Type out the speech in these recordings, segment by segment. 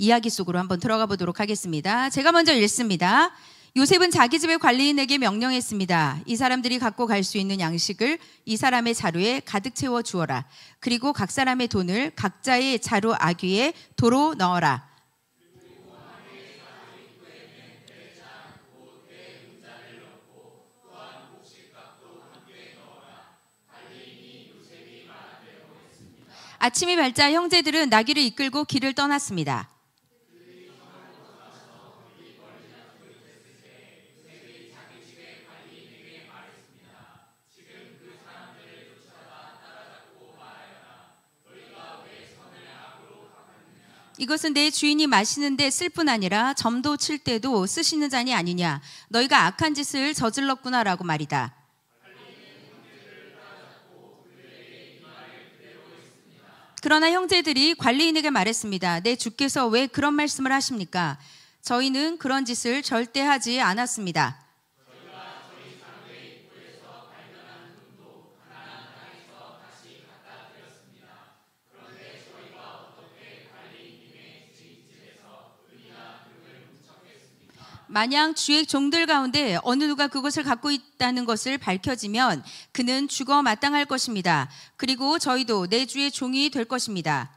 이야기 속으로 한번 들어가 보도록 하겠습니다. 제가 먼저 읽습니다. 요셉은 자기 집의 관리인에게 명령했습니다. 이 사람들이 갖고 갈 수 있는 양식을 이 사람의 자루에 가득 채워 주어라. 그리고 각 사람의 돈을 각자의 자루 아귀에 도로 넣어라. 아침이 밝자 형제들은 나귀를 이끌고 길을 떠났습니다. 이것은 내 주인이 마시는데 쓸 뿐 아니라 점도 칠 때도 쓰시는 잔이 아니냐. 너희가 악한 짓을 저질렀구나라고 말이다. 그러나 형제들이 관리인에게 말했습니다. 내 주께서 왜 그런 말씀을 하십니까? 저희는 그런 짓을 절대 하지 않았습니다. 만약 주의 종들 가운데 어느 누가 그것을 갖고 있다는 것을 밝혀지면 그는 죽어 마땅할 것입니다. 그리고 저희도 내 주의 종이 될 것입니다.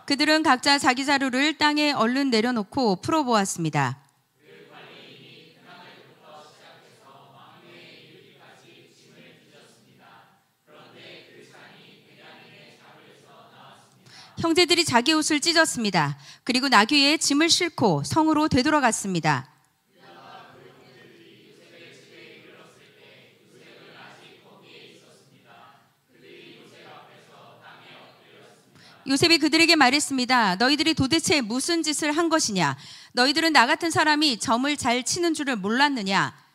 그들은 각자 자기 자루를 땅에 얼른 내려놓고 풀어보았습니다. 형제들이 자기 옷을 찢었습니다. 그리고 나귀에 짐을 싣고 성으로 되돌아갔습니다. 요셉이 그들에게 말했습니다. 너희들이 도대체 무슨 짓을 한 것이냐? 너희들은 나 같은 사람이 점을 잘 치는 줄을 몰랐느냐?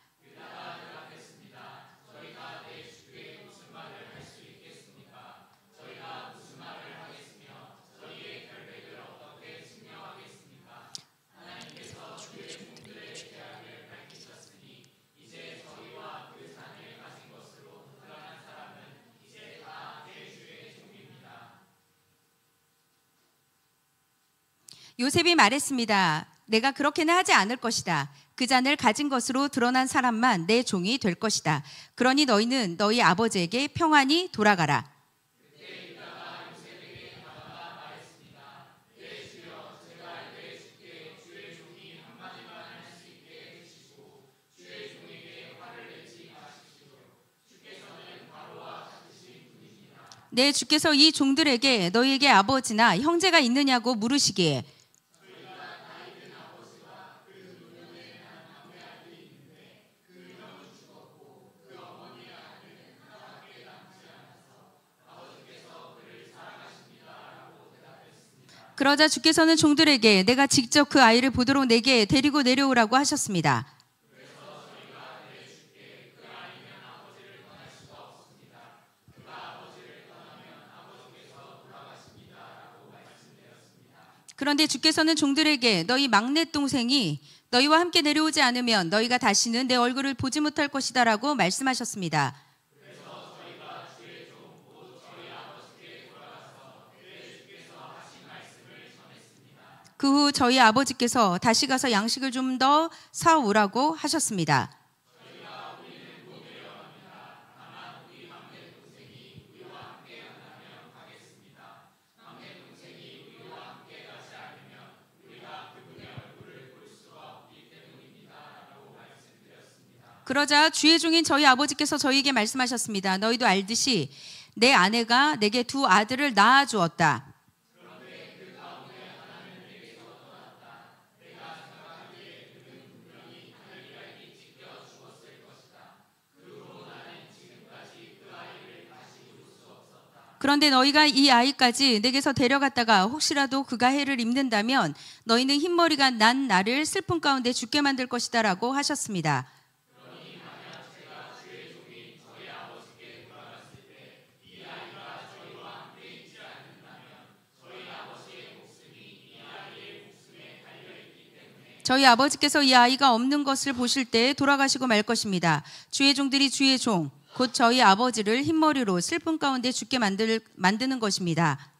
요셉이 말했습니다. 내가 그렇게는 하지 않을 것이다. 그 잔을 가진 것으로 드러난 사람만 내 종이 될 것이다. 그러니 너희는 너희 아버지에게 평안히 돌아가라. 내 주께서 이 종들에게 너희에게 아버지나 형제가 있느냐고 물으시기에 그러자 주께서는 종들에게 내가 직접 그 아이를 보도록 내게 데리고 내려오라고 하셨습니다. 그런데 주께서는 종들에게 너희 막내 동생이 너희와 함께 내려오지 않으면 너희가 다시는 내 얼굴을 보지 못할 것이다 라고 말씀하셨습니다. 그 후 저희 아버지께서 다시 가서 양식을 좀 더 사오라고 하셨습니다. 그러자 주의 종인 저희 아버지께서 저희에게 말씀하셨습니다. 너희도 알듯이 내 아내가 내게 두 아들을 낳아 주었다. 그런데 너희가 이 아이까지 내게서 데려갔다가 혹시라도 그가 해를 입는다면 너희는 흰머리가 난 나를 슬픔 가운데 죽게 만들 것이다 라고 하셨습니다. 저희 아버지께서 이 아이가 없는 것을 보실 때 돌아가시고 말 것입니다. 주의 종들이 주의 종 곧 저희 아버지를 흰머리로 슬픔 가운데 죽게 만드는 것입니다.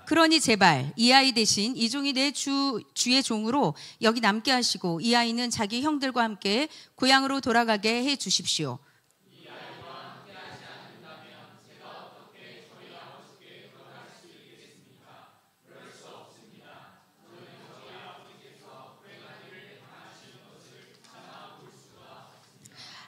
그러니 제발 이 아이 대신 이 종이 내 주의 종으로 여기 남게 하시고 이 아이는 자기 형들과 함께 고향으로 돌아가게 해 주십시오.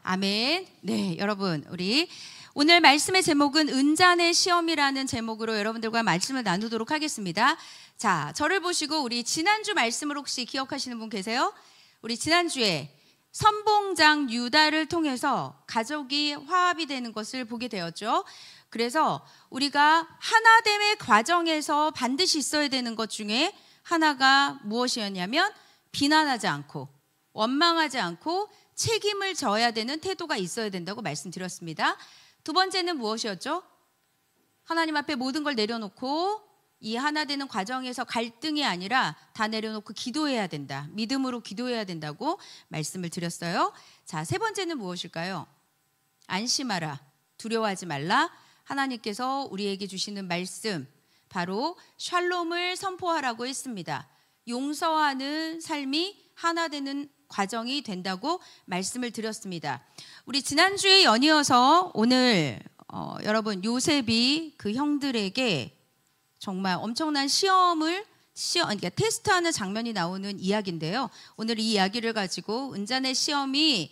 아멘. 네, 여러분, 우리 오늘 말씀의 제목은 은잔의 시험이라는 제목으로 여러분들과 말씀을 나누도록 하겠습니다. 자, 저를 보시고 우리 지난주 말씀을 혹시 기억하시는 분 계세요? 우리 지난주에 선봉장 유다를 통해서 가족이 화합이 되는 것을 보게 되었죠. 그래서 우리가 하나됨의 과정에서 반드시 있어야 되는 것 중에 하나가 무엇이었냐면 비난하지 않고 원망하지 않고 책임을 져야 되는 태도가 있어야 된다고 말씀드렸습니다. 두 번째는 무엇이었죠? 하나님 앞에 모든 걸 내려놓고 이 하나 되는 과정에서 갈등이 아니라 다 내려놓고 기도해야 된다. 믿음으로 기도해야 된다고 말씀을 드렸어요. 자, 세 번째는 무엇일까요? 안심하라. 두려워하지 말라. 하나님께서 우리에게 주시는 말씀, 바로 샬롬을 선포하라고 했습니다. 용서하는 삶이 하나 되는 과정이 된다고 말씀을 드렸습니다. 우리 지난주에 연이어서 오늘 여러분 요셉이 그 형들에게 정말 엄청난 그러니까 테스트하는 장면이 나오는 이야기인데요. 오늘 이 이야기를 가지고 은잔의 시험이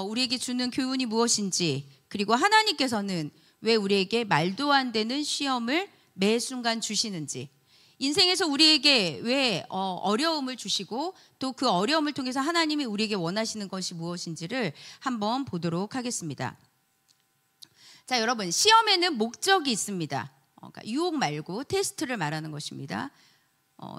우리에게 주는 교훈이 무엇인지, 그리고 하나님께서는 왜 우리에게 말도 안 되는 시험을 매 순간 주시는지, 인생에서 우리에게 왜 어려움을 주시고 또 그 어려움을 통해서 하나님이 우리에게 원하시는 것이 무엇인지를 한번 보도록 하겠습니다. 자, 여러분, 시험에는 목적이 있습니다. 그러니까 유혹 말고 테스트를 말하는 것입니다.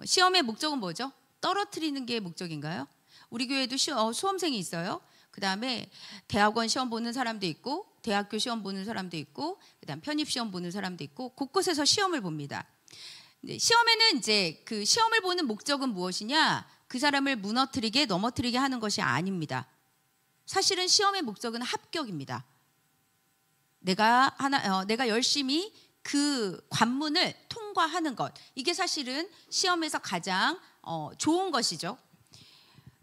시험의 목적은 뭐죠? 떨어뜨리는 게 목적인가요? 우리 교회도 수험생이 있어요. 그 다음에 대학원 시험 보는 사람도 있고 대학교 시험 보는 사람도 있고 그다음 편입 시험 보는 사람도 있고 곳곳에서 시험을 봅니다. 시험에는 이제 그 시험을 보는 목적은 무엇이냐? 그 사람을 무너뜨리게 넘어뜨리게 하는 것이 아닙니다. 사실은 시험의 목적은 합격입니다. 내가 열심히 그 관문을 통과하는 것, 이게 사실은 시험에서 가장 좋은 것이죠.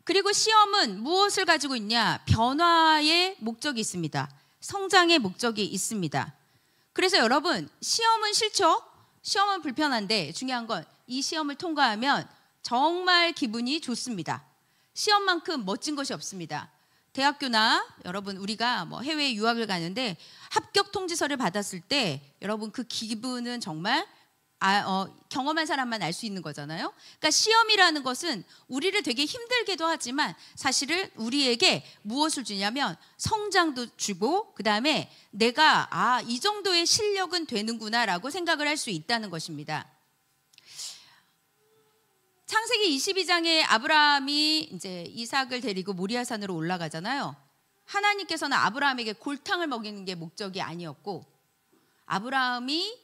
그리고 시험은 무엇을 가지고 있냐? 변화의 목적이 있습니다. 성장의 목적이 있습니다. 그래서 여러분, 시험은 싫죠? 시험은 불편한데 중요한 건 이 시험을 통과하면 정말 기분이 좋습니다. 시험만큼 멋진 것이 없습니다. 대학교나 여러분 우리가 해외 유학을 가는데 합격 통지서를 받았을 때 여러분 그 기분은 정말 경험한 사람만 알 수 있는 거잖아요. 그러니까 시험이라는 것은 우리를 되게 힘들게도 하지만 사실은 우리에게 무엇을 주냐면 성장도 주고 그 다음에 내가 이 정도의 실력은 되는구나라고 생각을 할 수 있다는 것입니다. 창세기 22장에 아브라함이 이제 이삭을 데리고 모리아산으로 올라가잖아요. 하나님께서는 아브라함에게 골탕을 먹이는 게 목적이 아니었고 아브라함이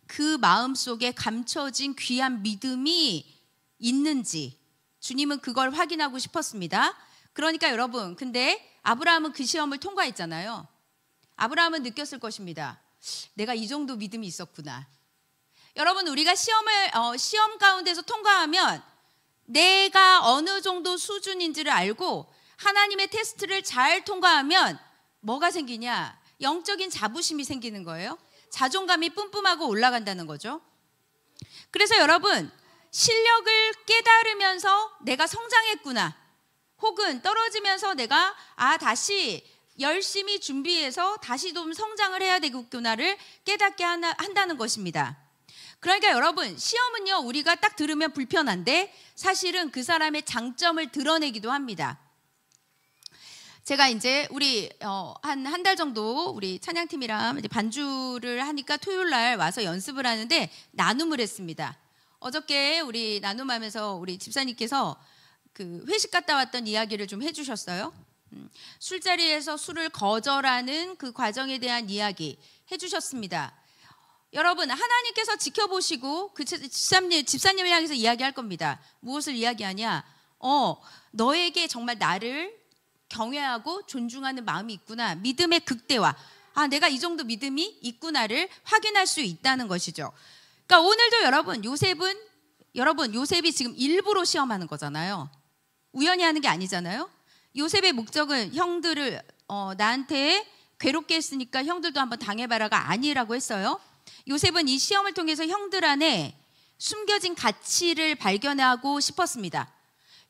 그 마음속에 감춰진 귀한 믿음이 있는지 주님은 그걸 확인하고 싶었습니다. 그러니까 여러분, 근데 아브라함은 그 시험을 통과했잖아요. 아브라함은 느꼈을 것입니다. 내가 이 정도 믿음이 있었구나. 여러분, 우리가 시험 가운데서 통과하면 내가 어느 정도 수준인지를 알고 하나님의 테스트를 잘 통과하면 뭐가 생기냐? 영적인 자부심이 생기는 거예요. 자존감이 뿜뿜하고 올라간다는 거죠. 그래서 여러분, 실력을 깨달으면서 내가 성장했구나, 혹은 떨어지면서 내가 다시 열심히 준비해서 다시 좀 성장을 해야 되겠구나를 깨닫게 한다는 것입니다. 그러니까 여러분, 시험은요, 우리가 딱 들으면 불편한데 사실은 그 사람의 장점을 드러내기도 합니다. 제가 이제 우리 한 달 정도 우리 찬양팀이랑 이제 반주를 하니까 토요일 날 와서 연습을 하는데 나눔을 했습니다. 어저께 우리 나눔하면서 우리 집사님께서 그 회식 갔다 왔던 이야기를 좀 해주셨어요. 술자리에서 술을 거절하는 그 과정에 대한 이야기 해주셨습니다. 여러분, 하나님께서 지켜보시고 그 집사님을 향해서 이야기할 겁니다. 무엇을 이야기하냐? 너에게 정말 나를 경외하고 존중하는 마음이 있구나. 믿음의 극대화. 내가 이 정도 믿음이 있구나를 확인할 수 있다는 것이죠. 그러니까 오늘도 요셉이 지금 일부러 시험하는 거잖아요. 우연히 하는 게 아니잖아요. 요셉의 목적은 형들을 나한테 괴롭게 했으니까 형들도 한번 당해봐라가 아니라고 했어요. 요셉은 이 시험을 통해서 형들 안에 숨겨진 가치를 발견하고 싶었습니다.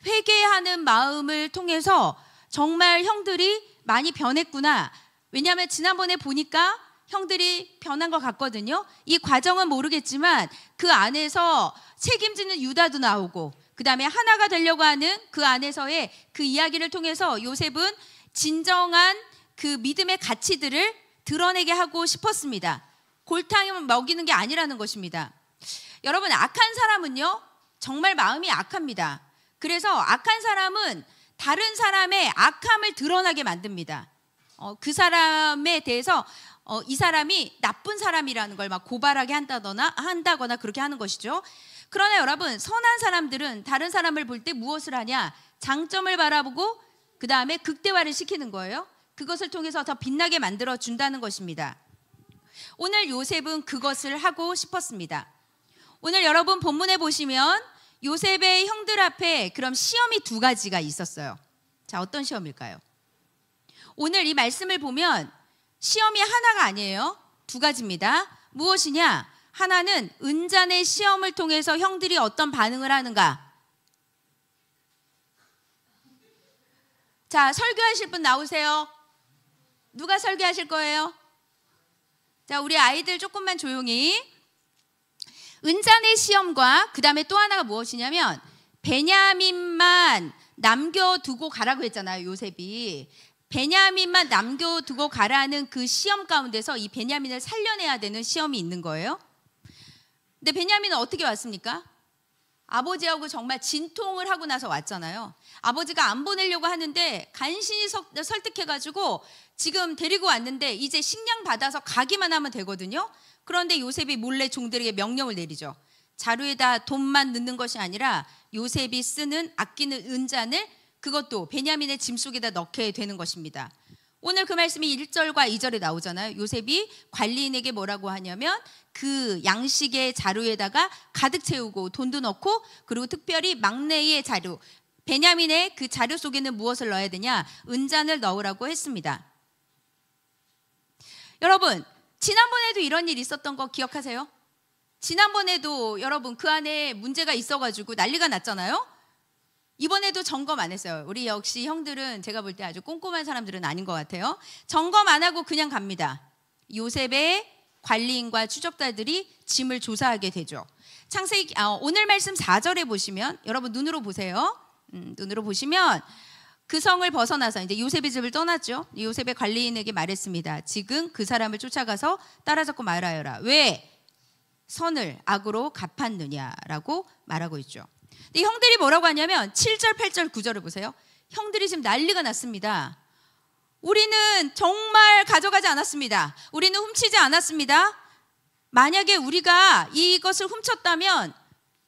회개하는 마음을 통해서 정말 형들이 많이 변했구나. 왜냐하면 지난번에 보니까 형들이 변한 것 같거든요. 이 과정은 모르겠지만 그 안에서 책임지는 유다도 나오고 그 다음에 하나가 되려고 하는 그 안에서의 그 이야기를 통해서 요셉은 진정한 그 믿음의 가치들을 드러내게 하고 싶었습니다. 골탕을 먹이는 게 아니라는 것입니다. 여러분, 악한 사람은요 정말 마음이 악합니다. 그래서 악한 사람은 다른 사람의 악함을 드러나게 만듭니다. 그 사람에 대해서 이 사람이 나쁜 사람이라는 걸 막 고발하게 한다거나 그렇게 하는 것이죠. 그러나 여러분, 선한 사람들은 다른 사람을 볼 때 무엇을 하냐? 장점을 바라보고 그 다음에 극대화를 시키는 거예요. 그것을 통해서 더 빛나게 만들어 준다는 것입니다. 오늘 요셉은 그것을 하고 싶었습니다. 오늘 여러분 본문에 보시면 요셉의 형들 앞에 그럼 시험이 두 가지가 있었어요. 자, 어떤 시험일까요? 오늘 이 말씀을 보면 시험이 하나가 아니에요. 두 가지입니다. 무엇이냐? 하나는 은잔의 시험을 통해서 형들이 어떤 반응을 하는가. 자, 설교하실 분 나오세요. 누가 설교하실 거예요? 자, 우리 아이들 조금만 조용히. 은잔의 시험과 그 다음에 또 하나가 무엇이냐면 베냐민만 남겨두고 가라고 했잖아요. 요셉이 베냐민만 남겨두고 가라는 그 시험 가운데서 이 베냐민을 살려내야 되는 시험이 있는 거예요. 근데 베냐민은 어떻게 왔습니까? 아버지하고 정말 진통을 하고 나서 왔잖아요. 아버지가 안 보내려고 하는데 간신히 설득해가지고 지금 데리고 왔는데 이제 식량 받아서 가기만 하면 되거든요. 그런데 요셉이 몰래 종들에게 명령을 내리죠. 자루에다 돈만 넣는 것이 아니라 요셉이 쓰는 아끼는 은잔을 그것도 베냐민의 짐 속에다 넣게 되는 것입니다. 오늘 그 말씀이 1절과 2절에 나오잖아요. 요셉이 관리인에게 뭐라고 하냐면 그 양식의 자루에다가 가득 채우고 돈도 넣고 그리고 특별히 막내의 자루 베냐민의 그 자루 속에는 무엇을 넣어야 되냐? 은잔을 넣으라고 했습니다. 여러분, 지난번에도 이런 일이 있었던 거 기억하세요? 지난번에도 여러분 그 안에 문제가 있어가지고 난리가 났잖아요. 이번에도 점검 안 했어요. 우리 역시 형들은 제가 볼 때 아주 꼼꼼한 사람들은 아닌 것 같아요. 점검 안 하고 그냥 갑니다. 요셉의 관리인과 추적자들이 짐을 조사하게 되죠. 창세기 오늘 말씀 4절에 보시면 여러분 눈으로 보세요. 눈으로 보시면 그 성을 벗어나서 이제 요셉의 집을 떠났죠. 요셉의 관리인에게 말했습니다. 지금 그 사람을 쫓아가서 따라잡고 말하여라. 왜 선을 악으로 갚았느냐라고 말하고 있죠. 근데 형들이 뭐라고 하냐면 7절, 8절, 9절을 보세요. 형들이 지금 난리가 났습니다. 우리는 정말 가져가지 않았습니다. 우리는 훔치지 않았습니다. 만약에 우리가 이것을 훔쳤다면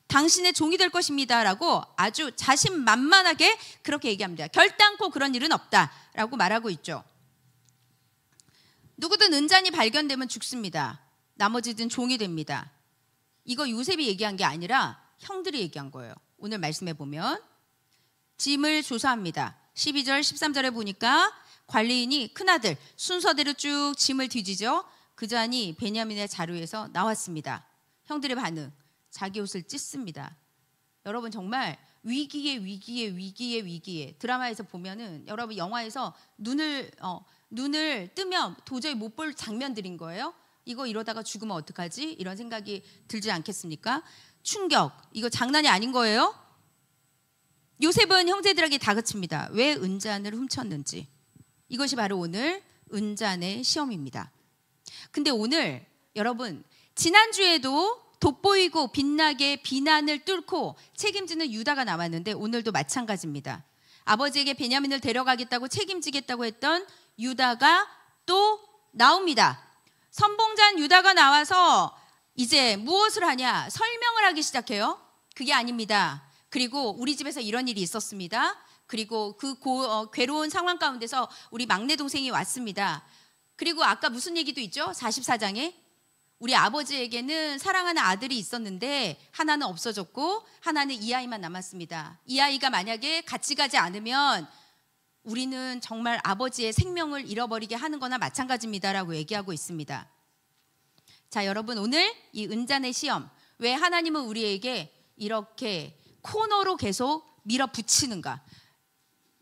당신의 종이 될 것입니다 라고 아주 자신만만하게 그렇게 얘기합니다. 결단코 그런 일은 없다라고 말하고 있죠. 누구든 은잔이 발견되면 죽습니다. 나머지든 종이 됩니다. 이거 요셉이 얘기한 게 아니라 형들이 얘기한 거예요. 오늘 말씀해 보면 짐을 조사합니다. 12절 13절에 보니까 관리인이 큰아들 순서대로 쭉 짐을 뒤지죠. 그 잔이 베냐민의 자루에서 나왔습니다. 형들의 반응, 자기 옷을 찢습니다. 여러분 정말 위기에 드라마에서 보면은 여러분 영화에서 눈을 뜨면 도저히 못 볼 장면들인 거예요. 이거 이러다가 죽으면 어떡하지? 이런 생각이 들지 않겠습니까? 충격, 이거 장난이 아닌 거예요. 요셉은 형제들에게 다그칩니다. 왜 은잔을 훔쳤는지. 이것이 바로 오늘 은잔의 시험입니다. 근데 오늘 여러분 지난주에도 돋보이고 빛나게 비난을 뚫고 책임지는 유다가 나왔는데 오늘도 마찬가지입니다. 아버지에게 베냐민을 데려가겠다고 책임지겠다고 했던 유다가 또 나옵니다. 선봉자인 유다가 나와서 이제 무엇을 하냐? 설명을 하기 시작해요. 그게 아닙니다. 그리고 우리 집에서 이런 일이 있었습니다. 그리고 그 괴로운 상황 가운데서 우리 막내 동생이 왔습니다. 그리고 아까 무슨 얘기도 있죠? 44장에 우리 아버지에게는 사랑하는 아들이 있었는데 하나는 없어졌고 하나는 이 아이만 남았습니다. 이 아이가 만약에 같이 가지 않으면 우리는 정말 아버지의 생명을 잃어버리게 하는 거나 마찬가지입니다라고 얘기하고 있습니다. 자, 여러분, 오늘 이 은잔의 시험, 왜 하나님은 우리에게 이렇게 코너로 계속 밀어붙이는가?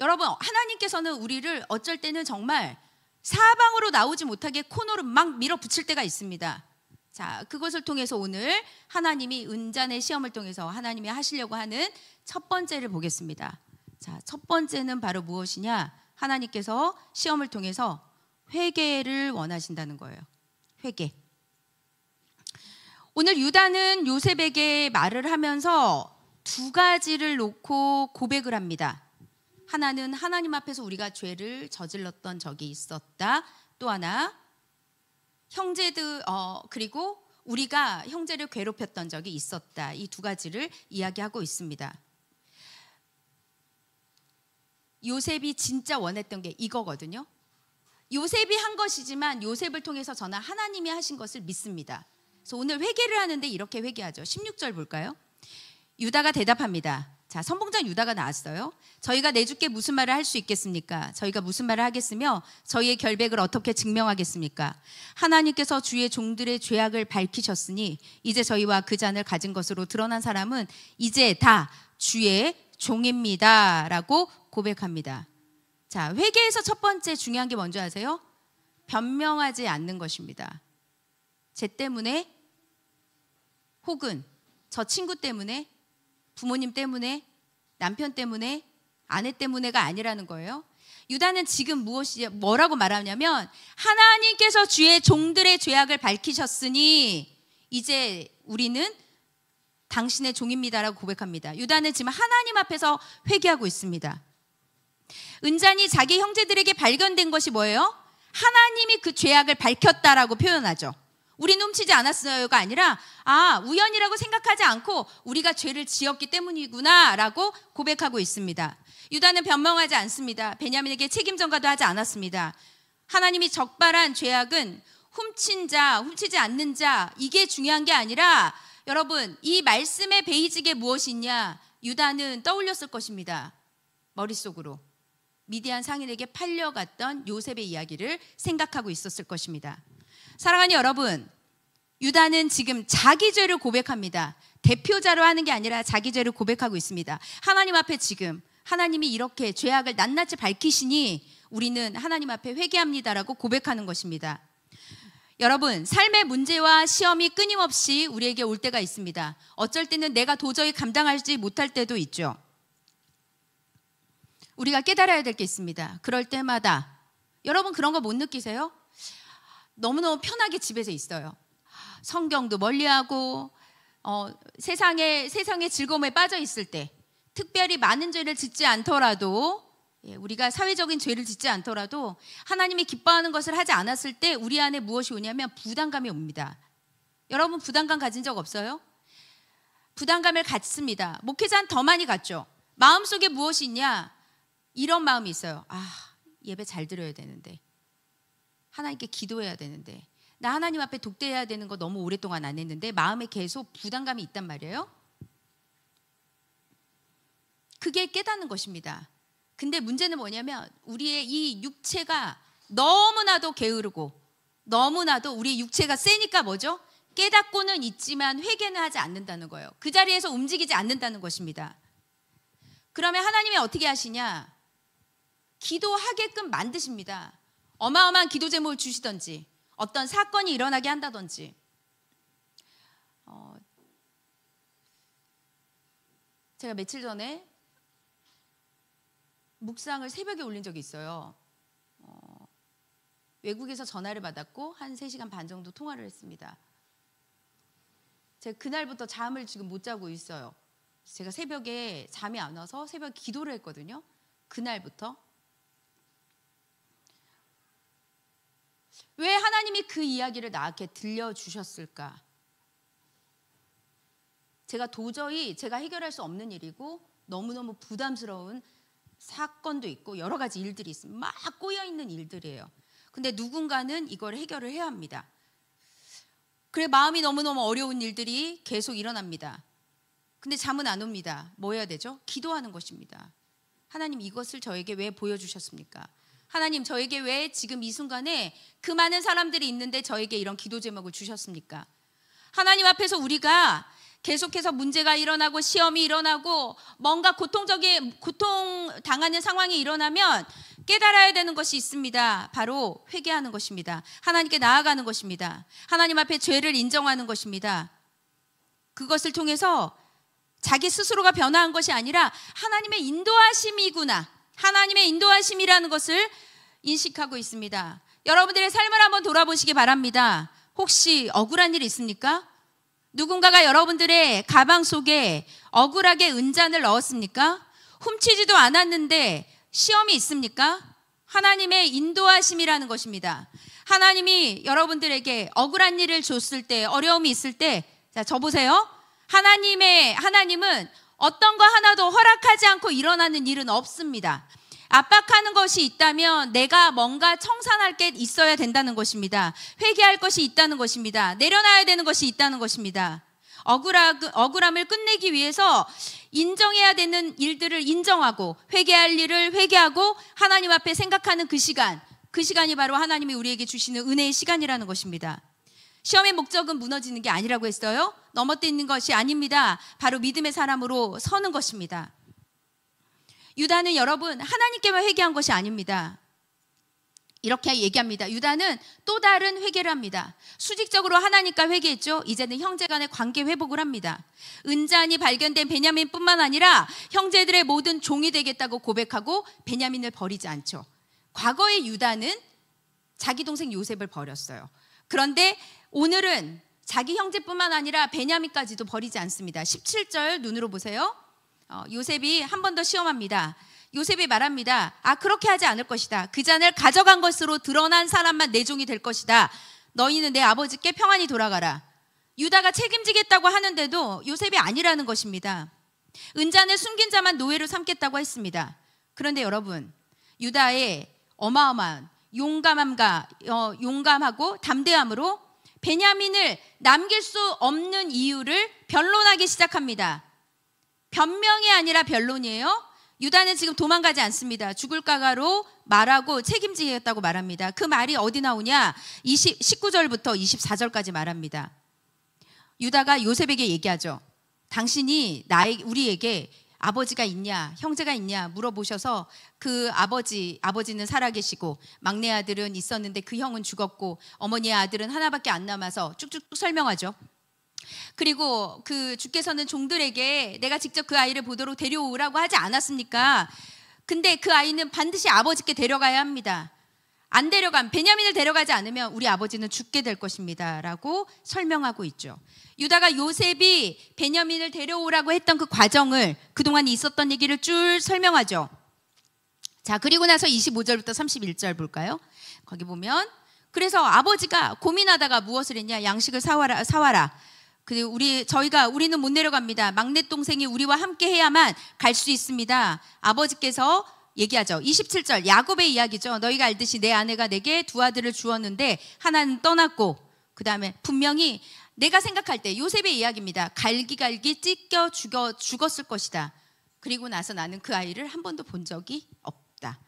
여러분, 하나님께서는 우리를 어쩔 때는 정말 사방으로 나오지 못하게 코너로 막 밀어붙일 때가 있습니다. 자, 그것을 통해서 오늘 하나님이 은잔의 시험을 통해서 하나님이 하시려고 하는 첫 번째를 보겠습니다. 자, 첫 번째는 바로 무엇이냐? 하나님께서 시험을 통해서 회개를 원하신다는 거예요. 회개. 오늘 유다는 요셉에게 말을 하면서 두 가지를 놓고 고백을 합니다. 하나는 하나님 앞에서 우리가 죄를 저질렀던 적이 있었다. 또 하나 형제들 그리고 우리가 형제를 괴롭혔던 적이 있었다. 이 두 가지를 이야기하고 있습니다. 요셉이 진짜 원했던 게 이거거든요. 요셉이 한 것이지만 요셉을 통해서 저는 하나님이 하신 것을 믿습니다. 그래서 오늘 회개를 하는데 이렇게 회개하죠. 16절 볼까요? 유다가 대답합니다. 자, 선봉자 유다가 나왔어요. 저희가 내 주께 무슨 말을 할 수 있겠습니까? 저희가 무슨 말을 하겠으며 저희의 결백을 어떻게 증명하겠습니까? 하나님께서 주의 종들의 죄악을 밝히셨으니 이제 저희와 그 잔을 가진 것으로 드러난 사람은 이제 다 주의 종입니다 라고 고백합니다. 자, 회개에서 첫 번째 중요한 게 뭔지 아세요? 변명하지 않는 것입니다. 쟤 때문에 혹은 저 친구 때문에 부모님 때문에 남편 때문에 아내 때문에가 아니라는 거예요. 유다는 지금 뭐라고 말하냐면 하나님께서 주의 종들의 죄악을 밝히셨으니 이제 우리는 당신의 종입니다라고 고백합니다. 유다는 지금 하나님 앞에서 회개하고 있습니다. 은잔이 자기 형제들에게 발견된 것이 뭐예요? 하나님이 그 죄악을 밝혔다라고 표현하죠. 우리는 훔치지 않았어요가 아니라 우연이라고 생각하지 않고 우리가 죄를 지었기 때문이구나 라고 고백하고 있습니다. 유다는 변명하지 않습니다. 베냐민에게 책임 전가도 하지 않았습니다. 하나님이 적발한 죄악은 훔친 자, 훔치지 않는 자, 이게 중요한 게 아니라 여러분, 이 말씀의 베이직에 무엇이 있냐? 유다는 떠올렸을 것입니다. 머릿속으로 미디안 상인에게 팔려갔던 요셉의 이야기를 생각하고 있었을 것입니다. 사랑하는 여러분, 유다는 지금 자기 죄를 고백합니다. 대표자로 하는 게 아니라 자기 죄를 고백하고 있습니다. 하나님 앞에 지금 하나님이 이렇게 죄악을 낱낱이 밝히시니 우리는 하나님 앞에 회개합니다라고 고백하는 것입니다. 여러분, 삶의 문제와 시험이 끊임없이 우리에게 올 때가 있습니다. 어쩔 때는 내가 도저히 감당하지 못할 때도 있죠. 우리가 깨달아야 될 게 있습니다. 그럴 때마다 여러분 그런 거 못 느끼세요? 너무너무 편하게 집에서 있어요. 성경도 멀리하고 세상의 즐거움에 빠져 있을 때, 특별히 많은 죄를 짓지 않더라도, 우리가 사회적인 죄를 짓지 않더라도 하나님이 기뻐하는 것을 하지 않았을 때 우리 안에 무엇이 오냐면 부담감이 옵니다. 여러분 부담감 가진 적 없어요? 부담감을 갖습니다. 목회자는 더 많이 갖죠. 마음속에 무엇이 있냐? 이런 마음이 있어요. 예배 잘 드려야 되는데, 하나님께 기도해야 되는데, 나 하나님 앞에 독대해야 되는 거 너무 오랫동안 안 했는데 마음에 계속 부담감이 있단 말이에요. 그게 깨닫는 것입니다. 근데 문제는 뭐냐면 우리의 이 육체가 너무나도 게으르고 너무나도 우리의 육체가 세니까 뭐죠? 깨닫고는 있지만 회개는 하지 않는다는 거예요. 그 자리에서 움직이지 않는다는 것입니다. 그러면 하나님이 어떻게 하시냐? 기도하게끔 만드십니다. 어마어마한 기도 제목을 주시던지 어떤 사건이 일어나게 한다든지. 제가 며칠 전에 묵상을 새벽에 올린 적이 있어요. 외국에서 전화를 받았고 한 3시간 반 정도 통화를 했습니다. 제가 그날부터 잠을 지금 못 자고 있어요. 제가 새벽에 잠이 안 와서 새벽에 기도를 했거든요. 그날부터 왜 하나님이 그 이야기를 나에게 들려주셨을까? 도저히 제가 해결할 수 없는 일이고 너무너무 부담스러운 사건도 있고 여러 가지 일들이 있습니다. 막 꼬여있는 일들이에요. 근데 누군가는 이걸 해결을 해야 합니다. 그래 마음이 너무너무 어려운 일들이 계속 일어납니다. 근데 잠은 안 옵니다. 뭐 해야 되죠? 기도하는 것입니다. 하나님 이것을 저에게 왜 보여주셨습니까? 하나님 저에게 왜 지금 이 순간에 그 많은 사람들이 있는데 저에게 이런 기도 제목을 주셨습니까? 하나님 앞에서 우리가 계속해서 문제가 일어나고 시험이 일어나고 뭔가 고통당하는 상황이 일어나면 깨달아야 되는 것이 있습니다. 바로 회개하는 것입니다. 하나님께 나아가는 것입니다. 하나님 앞에 죄를 인정하는 것입니다. 그것을 통해서 자기 스스로가 변화한 것이 아니라 하나님의 인도하심이구나. 하나님의 인도하심이라는 것을 인식하고 있습니다. 여러분들의 삶을 한번 돌아보시기 바랍니다. 혹시 억울한 일 있습니까? 누군가가 여러분들의 가방 속에 억울하게 은잔을 넣었습니까? 훔치지도 않았는데 시험이 있습니까? 하나님의 인도하심이라는 것입니다. 하나님이 여러분들에게 억울한 일을 줬을 때, 어려움이 있을 때, 자, 저 보세요. 하나님은 어떤 거 하나도 허락하지 않고 일어나는 일은 없습니다. 압박하는 것이 있다면 내가 뭔가 청산할 게 있어야 된다는 것입니다. 회개할 것이 있다는 것입니다. 내려놔야 되는 것이 있다는 것입니다. 억울함을 끝내기 위해서 인정해야 되는 일들을 인정하고 회개할 일을 회개하고 하나님 앞에 생각하는 그 시간이 바로 하나님이 우리에게 주시는 은혜의 시간이라는 것입니다. 시험의 목적은 무너지는 게 아니라고 했어요. 넘어뜨리는 것이 아닙니다. 바로 믿음의 사람으로 서는 것입니다. 유다는 여러분 하나님께만 회개한 것이 아닙니다. 이렇게 얘기합니다. 유다는 또 다른 회개를 합니다. 수직적으로 하나님과 회개했죠. 이제는 형제 간의 관계 회복을 합니다. 은잔이 발견된 베냐민뿐만 아니라 형제들의 모든 종이 되겠다고 고백하고 베냐민을 버리지 않죠. 과거의 유다는 자기 동생 요셉을 버렸어요. 그런데 오늘은 자기 형제뿐만 아니라 베냐민까지도 버리지 않습니다. 17절 눈으로 보세요. 요셉이 한 번 더 시험합니다. 요셉이 말합니다. 그렇게 하지 않을 것이다. 그 잔을 가져간 것으로 드러난 사람만 내 종이 될 것이다. 너희는 내 아버지께 평안히 돌아가라. 유다가 책임지겠다고 하는데도 요셉이 아니라는 것입니다. 은잔을 숨긴 자만 노예로 삼겠다고 했습니다. 그런데 여러분, 유다의 어마어마한 용감하고 담대함으로 베냐민을 남길 수 없는 이유를 변론하기 시작합니다. 변명이 아니라 변론이에요. 유다는 지금 도망가지 않습니다. 죽을 각오로 말하고 책임지겠다고 말합니다. 그 말이 어디 나오냐? 19절부터 24절까지 말합니다. 유다가 요셉에게 얘기하죠. 당신이 우리에게 아버지가 있냐, 형제가 있냐 물어보셔서 그 아버지는 살아계시고 막내 아들은 있었는데 그 형은 죽었고 어머니의 아들은 하나밖에 안 남아서 쭉쭉 설명하죠. 그리고 그 주께서는 종들에게 내가 직접 그 아이를 보도록 데려오라고 하지 않았습니까? 근데 그 아이는 반드시 아버지께 데려가야 합니다. 안 베냐민을 데려가지 않으면 우리 아버지는 죽게 될 것입니다 라고 설명하고 있죠. 유다가 요셉이 베냐민을 데려오라고 했던 그 과정을, 그동안 있었던 얘기를 쭉 설명하죠. 자, 그리고 나서 25절부터 31절 볼까요? 거기 보면, 그래서 아버지가 고민하다가 무엇을 했냐? 양식을 사와라. 우리는 못 내려갑니다. 막내 동생이 우리와 함께 해야만 갈 수 있습니다. 아버지께서 얘기하죠. 27절 야곱의 이야기죠. 너희가 알듯이 내 아내가 내게 두 아들을 주었는데 하나는 떠났고, 그 다음에 분명히 내가 생각할 때 요셉의 이야기입니다. 갈기갈기 찢겨 죽었을 것이다. 그리고 나서 나는 그 아이를 한 번도 본 적이 없다.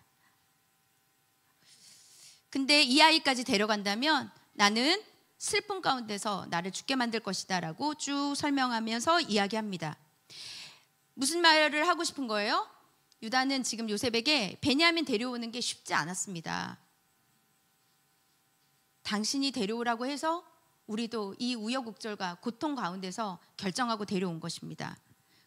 근데 이 아이까지 데려간다면 나는 슬픔 가운데서 나를 죽게 만들 것이다 라고 쭉 설명하면서 이야기합니다. 무슨 말을 하고 싶은 거예요? 유다는 지금 요셉에게 베냐민 데려오는 게 쉽지 않았습니다. 당신이 데려오라고 해서 우리도 이 우여곡절과 고통 가운데서 결정하고 데려온 것입니다.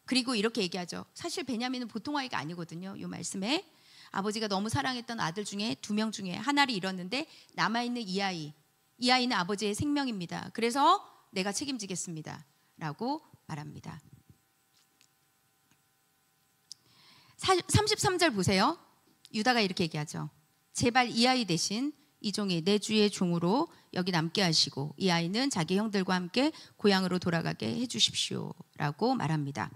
그리고 이렇게 얘기하죠. 사실 베냐민은 보통 아이가 아니거든요. 이 말씀에 아버지가 너무 사랑했던 아들 중에 2명 중에 하나를 잃었는데 남아있는 이 아이는 아버지의 생명입니다. 그래서 내가 책임지겠습니다 라고 말합니다. 33절 보세요. 유다가 이렇게 얘기하죠. 제발 이 아이 대신 이 종이 내 주의 종으로 여기 남게 하시고 이 아이는 자기 형들과 함께 고향으로 돌아가게 해주십시오 라고 말합니다.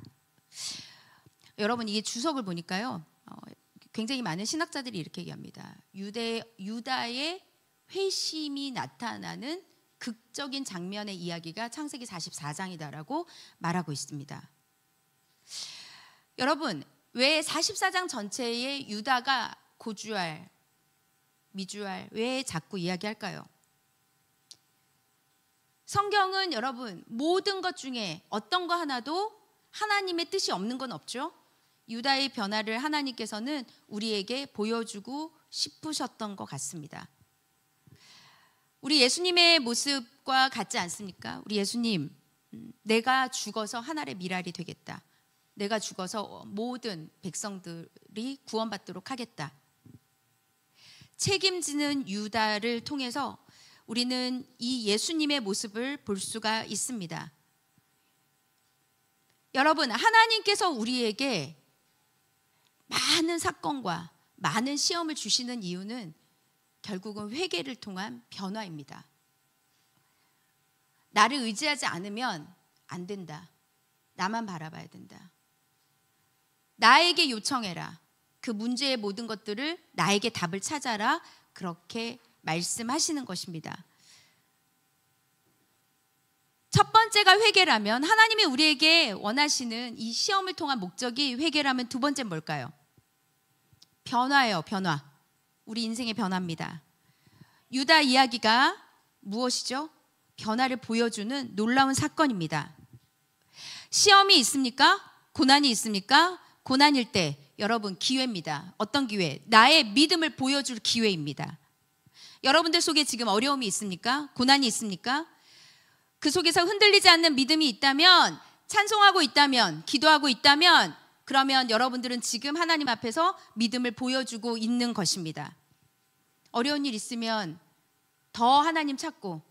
여러분, 이게 주석을 보니까요, 굉장히 많은 신학자들이 이렇게 얘기합니다. 유다의 회심이 나타나는 극적인 장면의 이야기가 창세기 44장이다라고 말하고 있습니다. 여러분, 왜 44장 전체에 유다가 고주할, 미주할, 왜 자꾸 이야기할까요? 성경은 여러분, 모든 것 중에 어떤 거 하나도 하나님의 뜻이 없는 건 없죠. 유다의 변화를 하나님께서는 우리에게 보여주고 싶으셨던 것 같습니다. 우리 예수님의 모습과 같지 않습니까? 우리 예수님, 내가 죽어서 하늘의 미랄이 되겠다. 내가 죽어서 모든 백성들이 구원받도록 하겠다. 책임지는 유다를 통해서 우리는 이 예수님의 모습을 볼 수가 있습니다. 여러분, 하나님께서 우리에게 많은 사건과 많은 시험을 주시는 이유는 결국은 회개를 통한 변화입니다. 나를 의지하지 않으면 안 된다. 나만 바라봐야 된다. 나에게 요청해라. 그 문제의 모든 것들을 나에게 답을 찾아라. 그렇게 말씀하시는 것입니다. 첫 번째가 회개라면, 하나님이 우리에게 원하시는 이 시험을 통한 목적이 회개라면, 두 번째는 뭘까요? 변화예요. 변화. 우리 인생의 변화입니다. 유다 이야기가 무엇이죠? 변화를 보여주는 놀라운 사건입니다. 시험이 있습니까? 고난이 있습니까? 고난일 때 여러분, 기회입니다. 어떤 기회? 나의 믿음을 보여줄 기회입니다. 여러분들 속에 지금 어려움이 있습니까? 고난이 있습니까? 그 속에서 흔들리지 않는 믿음이 있다면, 찬송하고 있다면, 기도하고 있다면, 그러면 여러분들은 지금 하나님 앞에서 믿음을 보여주고 있는 것입니다. 어려운 일 있으면 더 하나님 찾고,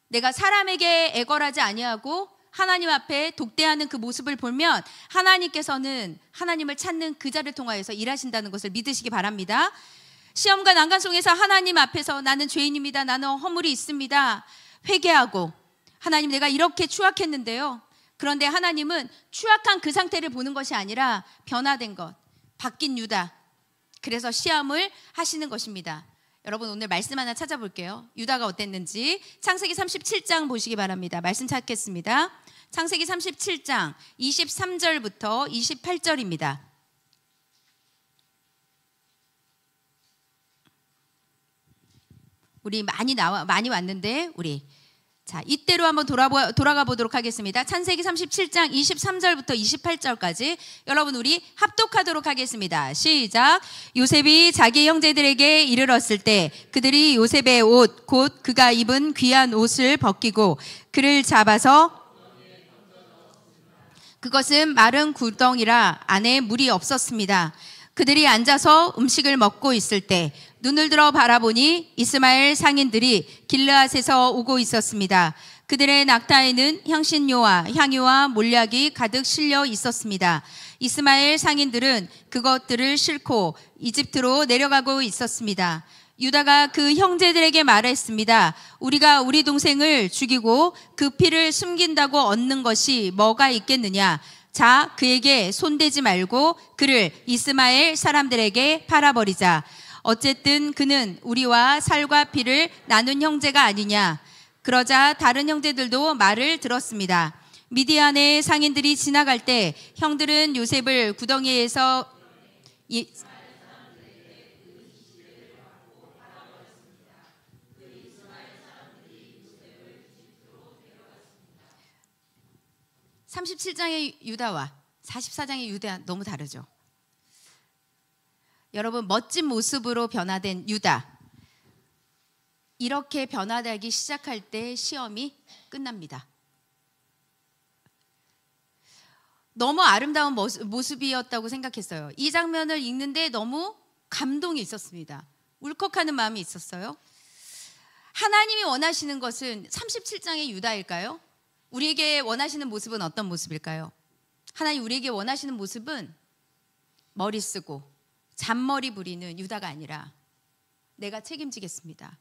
내가 사람에게 애걸하지 아니하고 하나님 앞에 독대하는 그 모습을 보면 하나님께서는 하나님을 찾는 그 자를 통하여서 일하신다는 것을 믿으시기 바랍니다. 시험과 난관 속에서 하나님 앞에서 나는 죄인입니다. 나는 허물이 있습니다. 회개하고, 하나님, 내가 이렇게 추악했는데요. 그런데 하나님은 추악한 그 상태를 보는 것이 아니라 변화된 것, 바뀐 유다, 그래서 시험을 하시는 것입니다. 여러분, 오늘 말씀 하나 찾아볼게요. 유다가 어땠는지 창세기 37장 보시기 바랍니다. 말씀 찾겠습니다. 창세기 37장 23절부터 28절입니다. 우리 많이 왔는데 우리 자, 이때로 한번 돌아가 보도록 하겠습니다. 창세기 37장 23절부터 28절까지 여러분, 우리 합독하도록 하겠습니다. 시작. 요셉이 자기 형제들에게 이르렀을 때 그들이 요셉의 옷, 곧 그가 입은 귀한 옷을 벗기고 그를 잡아서, 그것은 마른 구덩이라 안에 물이 없었습니다. 그들이 앉아서 음식을 먹고 있을 때 눈을 들어 바라보니 이스마엘 상인들이 길르앗에서 오고 있었습니다. 그들의 낙타에는 향신료와 향유와 몰약이 가득 실려 있었습니다. 이스마엘 상인들은 그것들을 싣고 이집트로 내려가고 있었습니다. 유다가 그 형제들에게 말했습니다. 우리가 우리 동생을 죽이고 그 피를 숨긴다고 얻는 것이 뭐가 있겠느냐? 자, 그에게 손대지 말고 그를 이스마엘 사람들에게 팔아버리자. 어쨌든 그는 우리와 살과 피를 나눈 형제가 아니냐. 그러자 다른 형제들도 말을 들었습니다. 미디안의 상인들이 지나갈 때 형들은 요셉을 구덩이에서 37장의 유다와 44장의 유다 너무 다르죠. 여러분, 멋진 모습으로 변화된 유다, 이렇게 변화되기 시작할 때 시험이 끝납니다. 너무 아름다운 모습이었다고 생각했어요. 이 장면을 읽는데 너무 감동이 있었습니다. 울컥하는 마음이 있었어요. 하나님이 원하시는 것은 37장의 유다일까요? 우리에게 원하시는 모습은 어떤 모습일까요? 하나님 우리에게 원하시는 모습은 머리 쓰고 잔머리 부리는 유다가 아니라 내가 책임지겠습니다.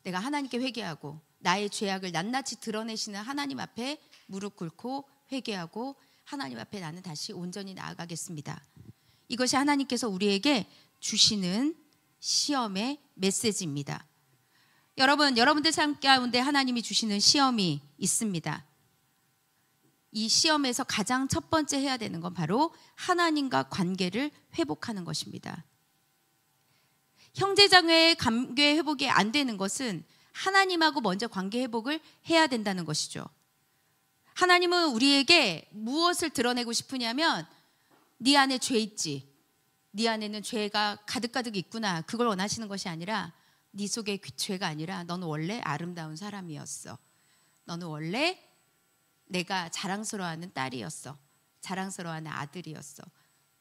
내가 하나님께 회개하고 나의 죄악을 낱낱이 드러내시는 하나님 앞에 무릎 꿇고 회개하고 하나님 앞에 나는 다시 온전히 나아가겠습니다. 이것이 하나님께서 우리에게 주시는 시험의 메시지입니다. 여러분들 삶 가운데 하나님이 주시는 시험이 있습니다. 이 시험에서 가장 첫 번째 해야 되는 건 바로 하나님과 관계를 회복하는 것입니다. 형제자매의 관계 회복이 안 되는 것은 하나님하고 먼저 관계 회복을 해야 된다는 것이죠. 하나님은 우리에게 무엇을 드러내고 싶으냐면 네 안에 죄 있지, 네 안에는 죄가 가득가득 있구나, 그걸 원하시는 것이 아니라 네 속에 죄가 아니라 너는 원래 아름다운 사람이었어. 너는 원래 내가 자랑스러워하는 딸이었어. 자랑스러워하는 아들이었어.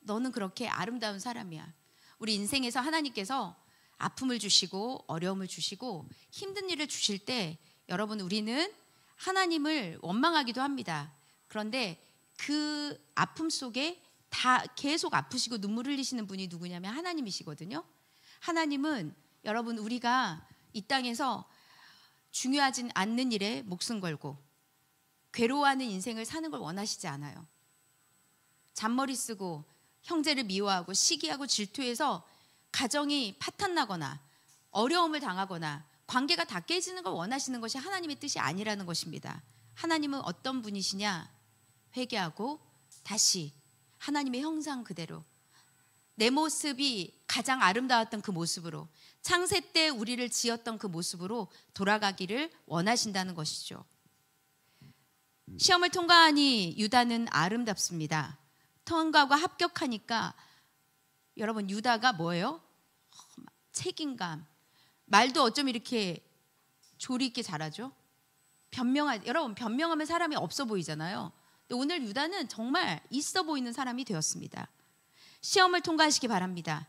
너는 그렇게 아름다운 사람이야. 우리 인생에서 하나님께서 아픔을 주시고 어려움을 주시고 힘든 일을 주실 때 여러분 우리는 하나님을 원망하기도 합니다. 그런데 그 아픔 속에 다 계속 아프시고 눈물 흘리시는 분이 누구냐면 하나님이시거든요. 하나님은 여러분 우리가 이 땅에서 중요하진 않는 일에 목숨 걸고 괴로워하는 인생을 사는 걸 원하시지 않아요. 잔머리 쓰고 형제를 미워하고 시기하고 질투해서 가정이 파탄나거나 어려움을 당하거나 관계가 다 깨지는 걸 원하시는 것이 하나님의 뜻이 아니라는 것입니다. 하나님은 어떤 분이시냐? 회개하고 다시 하나님의 형상 그대로 내 모습이 가장 아름다웠던 그 모습으로 창세 때 우리를 지었던 그 모습으로 돌아가기를 원하신다는 것이죠. 시험을 통과하니 유다는 아름답습니다. 통과하고 합격하니까 여러분 유다가 뭐예요? 책임감, 말도 어쩜 이렇게 조리 있게 잘하죠? 여러분 변명하면 사람이 없어 보이잖아요. 근데 오늘 유다는 정말 있어 보이는 사람이 되었습니다. 시험을 통과하시기 바랍니다.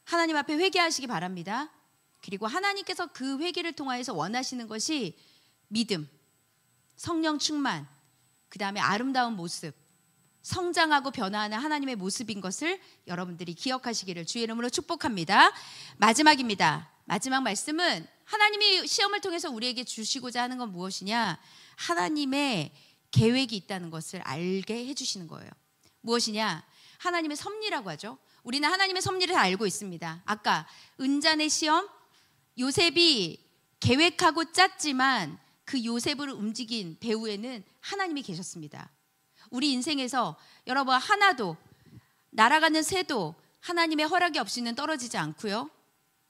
하나님 앞에 회개하시기 바랍니다. 그리고 하나님께서 그 회개를 통하여서 원하시는 것이 믿음, 성령 충만, 그 다음에 아름다운 모습, 성장하고 변화하는 하나님의 모습인 것을 여러분들이 기억하시기를 주의 이름으로 축복합니다. 마지막입니다. 마지막 말씀은 하나님이 시험을 통해서 우리에게 주시고자 하는 건 무엇이냐? 하나님의 계획이 있다는 것을 알게 해주시는 거예요. 무엇이냐? 하나님의 섭리라고 하죠. 우리는 하나님의 섭리를 다 알고 있습니다. 아까 은잔의 시험, 요셉이 계획하고 짰지만 그 요셉을 움직인 배후에는 하나님이 계셨습니다. 우리 인생에서 여러분 하나도 날아가는 새도 하나님의 허락이 없이는 떨어지지 않고요.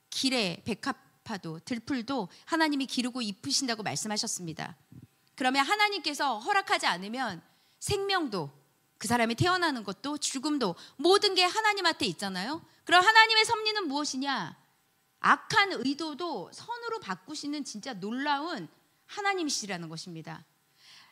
길에 백합화도 들풀도 하나님이 기르고 입히신다고 말씀하셨습니다. 그러면 하나님께서 허락하지 않으면 생명도 그 사람이 태어나는 것도 죽음도 모든 게 하나님한테 있잖아요. 그럼 하나님의 섭리는 무엇이냐? 악한 의도도 선으로 바꾸시는 진짜 놀라운 하나님이시라는 것입니다.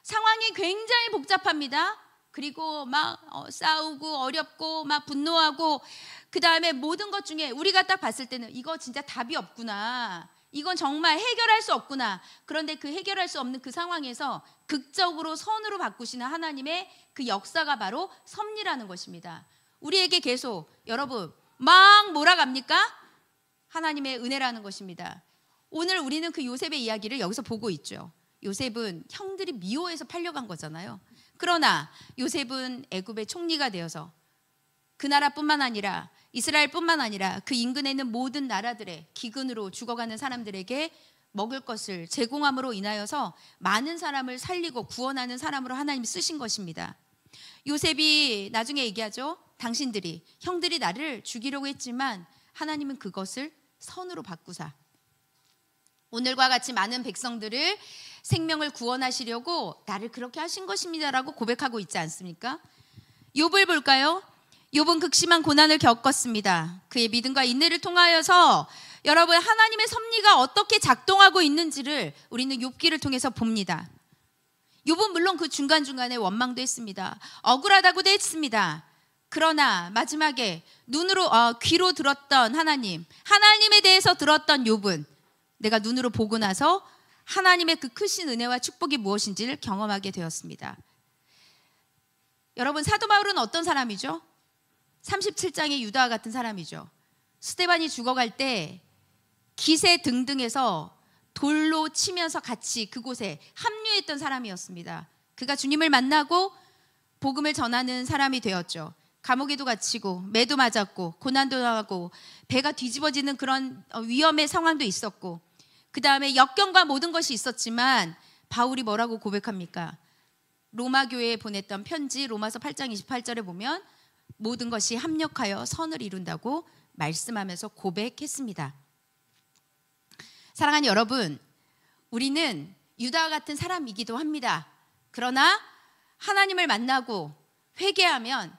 상황이 굉장히 복잡합니다. 그리고 막 싸우고 어렵고 막 분노하고 그 다음에 모든 것 중에 우리가 딱 봤을 때는 이거 진짜 답이 없구나. 이건 정말 해결할 수 없구나. 그런데 그 해결할 수 없는 그 상황에서 극적으로 선으로 바꾸시는 하나님의 그 역사가 바로 섭리라는 것입니다. 우리에게 계속 여러분 막 몰아갑니까? 하나님의 은혜라는 것입니다. 오늘 우리는 그 요셉의 이야기를 여기서 보고 있죠. 요셉은 형들이 미워해서 팔려간 거잖아요. 그러나 요셉은 애굽의 총리가 되어서 그 나라뿐만 아니라 이스라엘뿐만 아니라 그 인근에 있는 모든 나라들의 기근으로 죽어가는 사람들에게 먹을 것을 제공함으로 인하여서 많은 사람을 살리고 구원하는 사람으로 하나님이 쓰신 것입니다. 요셉이 나중에 얘기하죠. 당신들이 형들이 나를 죽이려고 했지만 하나님은 그것을 선으로 바꾸사 오늘과 같이 많은 백성들을 생명을 구원하시려고 나를 그렇게 하신 것입니다라고 고백하고 있지 않습니까? 욥을 볼까요? 욥은 극심한 고난을 겪었습니다. 그의 믿음과 인내를 통하여서 여러분 하나님의 섭리가 어떻게 작동하고 있는지를 우리는 욥기를 통해서 봅니다. 욥은 물론 그 중간중간에 원망도 했습니다. 억울하다고도 했습니다. 그러나 마지막에 귀로 들었던 하나님에 대해서 들었던 욥은 내가 눈으로 보고 나서 하나님의 그 크신 은혜와 축복이 무엇인지를 경험하게 되었습니다. 여러분 사도 바울은 어떤 사람이죠? 37장의 유다와 같은 사람이죠. 스데반이 죽어갈 때 기세 등등해서 돌로 치면서 같이 그곳에 합류했던 사람이었습니다. 그가 주님을 만나고 복음을 전하는 사람이 되었죠. 감옥에도 갇히고 매도 맞았고 고난도 당하고 배가 뒤집어지는 그런 위험의 상황도 있었고, 그 다음에 역경과 모든 것이 있었지만 바울이 뭐라고 고백합니까? 로마 교회에 보냈던 편지 로마서 8장 28절에 보면 모든 것이 합력하여 선을 이룬다고 말씀하면서 고백했습니다. 사랑하는 여러분, 우리는 유다와 같은 사람이기도 합니다. 그러나 하나님을 만나고 회개하면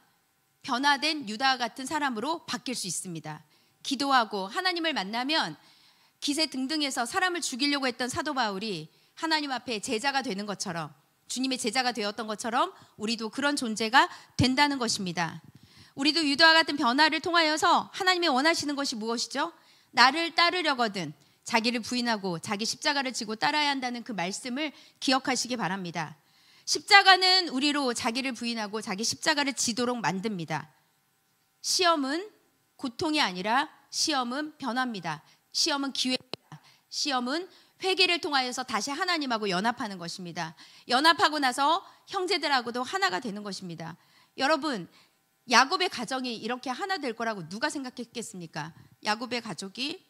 변화된 유다와 같은 사람으로 바뀔 수 있습니다. 기도하고 하나님을 만나면 기세 등등해서 사람을 죽이려고 했던 사도 바울이 하나님 앞에 제자가 되는 것처럼, 주님의 제자가 되었던 것처럼 우리도 그런 존재가 된다는 것입니다. 우리도 유다와 같은 변화를 통하여서 하나님이 원하시는 것이 무엇이죠? 나를 따르려거든 자기를 부인하고 자기 십자가를 지고 따라야 한다는 그 말씀을 기억하시기 바랍니다. 십자가는 우리로 자기를 부인하고 자기 십자가를 지도록 만듭니다. 시험은 고통이 아니라 시험은 변화입니다. 시험은 기회입니다. 시험은 회개를 통하여서 다시 하나님하고 연합하는 것입니다. 연합하고 나서 형제들하고도 하나가 되는 것입니다. 여러분, 야곱의 가정이 이렇게 하나 될 거라고 누가 생각했겠습니까? 야곱의 가족이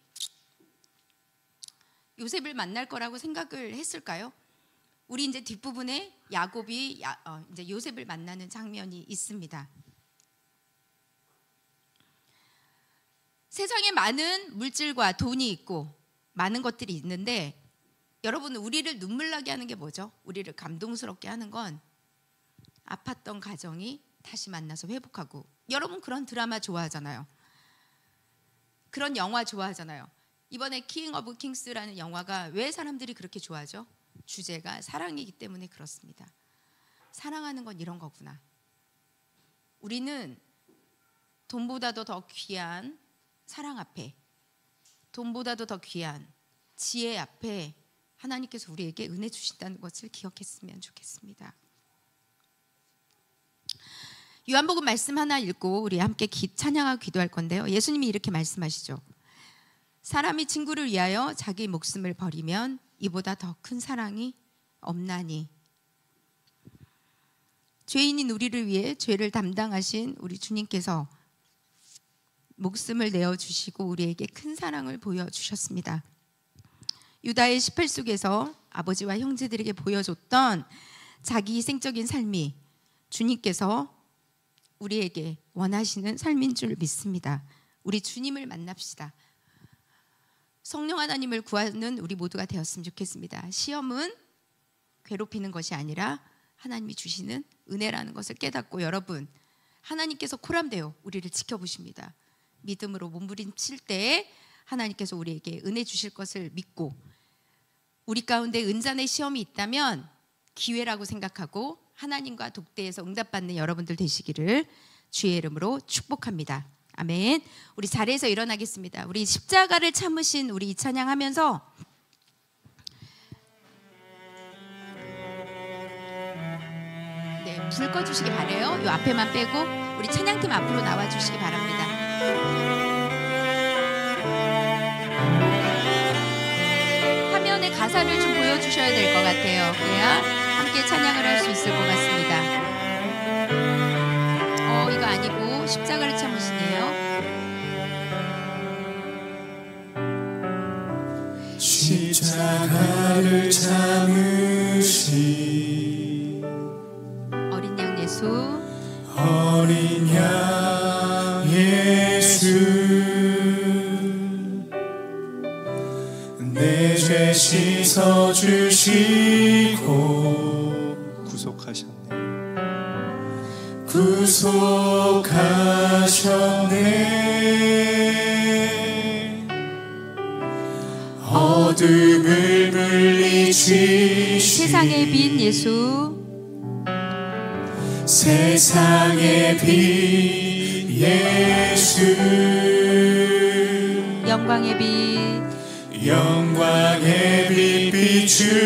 요셉을 만날 거라고 생각을 했을까요? 우리 이제 뒷부분에 야곱이 이제 요셉을 만나는 장면이 있습니다. 세상에 많은 물질과 돈이 있고 많은 것들이 있는데, 여러분, 우리를 눈물 나게 하는 게 뭐죠? 우리를 감동스럽게 하는 건 아팠던 가정이 다시 만나서 회복하고, 여러분 그런 드라마 좋아하잖아요. 그런 영화 좋아하잖아요. 이번에 킹 오브 킹스라는 영화가 왜 사람들이 그렇게 좋아하죠? 주제가 사랑이기 때문에 그렇습니다. 사랑하는 건 이런 거구나. 우리는 돈보다도 더 귀한 사랑 앞에, 돈보다도 더 귀한 지혜 앞에 하나님께서 우리에게 은혜 주신다는 것을 기억했으면 좋겠습니다. 요한복음 말씀 하나 읽고 우리 함께 찬양하고 기도할 건데요. 예수님이 이렇게 말씀하시죠. 사람이 친구를 위하여 자기 목숨을 버리면 이보다 더 큰 사랑이 없나니. 죄인인 우리를 위해 죄를 담당하신 우리 주님께서 목숨을 내어주시고 우리에게 큰 사랑을 보여주셨습니다. 유다의 시편 속에서 아버지와 형제들에게 보여줬던 자기 희생적인 삶이 주님께서 우리에게 원하시는 삶인 줄 믿습니다. 우리 주님을 만납시다. 성령 하나님을 구하는 우리 모두가 되었으면 좋겠습니다. 시험은 괴롭히는 것이 아니라 하나님이 주시는 은혜라는 것을 깨닫고, 여러분, 하나님께서 코람되어 우리를 지켜보십니다. 믿음으로 몸부림칠 때 하나님께서 우리에게 은혜 주실 것을 믿고, 우리 가운데 은잔의 시험이 있다면 기회라고 생각하고 하나님과 독대해서 응답받는 여러분들 되시기를 주의 이름으로 축복합니다. 아멘. 우리 자리에서 일어나겠습니다. 우리 십자가를 참으신 우리 이 찬양하면서 불 꺼주시기 바래요. 요 앞에만 빼고 우리 찬양팀 앞으로 나와주시기 바랍니다. 화면에 가사를 좀 보여주셔야 될 것 같아요. 그래야 함께 찬양을 할 수 있을 것 같습니다. 이거 아니고 십자가를 참으시네요. 십자가를 참으신 어린 양 예수, 어린 양 예수, 내 죄 씻어주시고 구속하셨네. 어둠을 물리치신 세상의 빛 예수, 세상의 빛 예수, 영광의 빛 영광의 빛 비추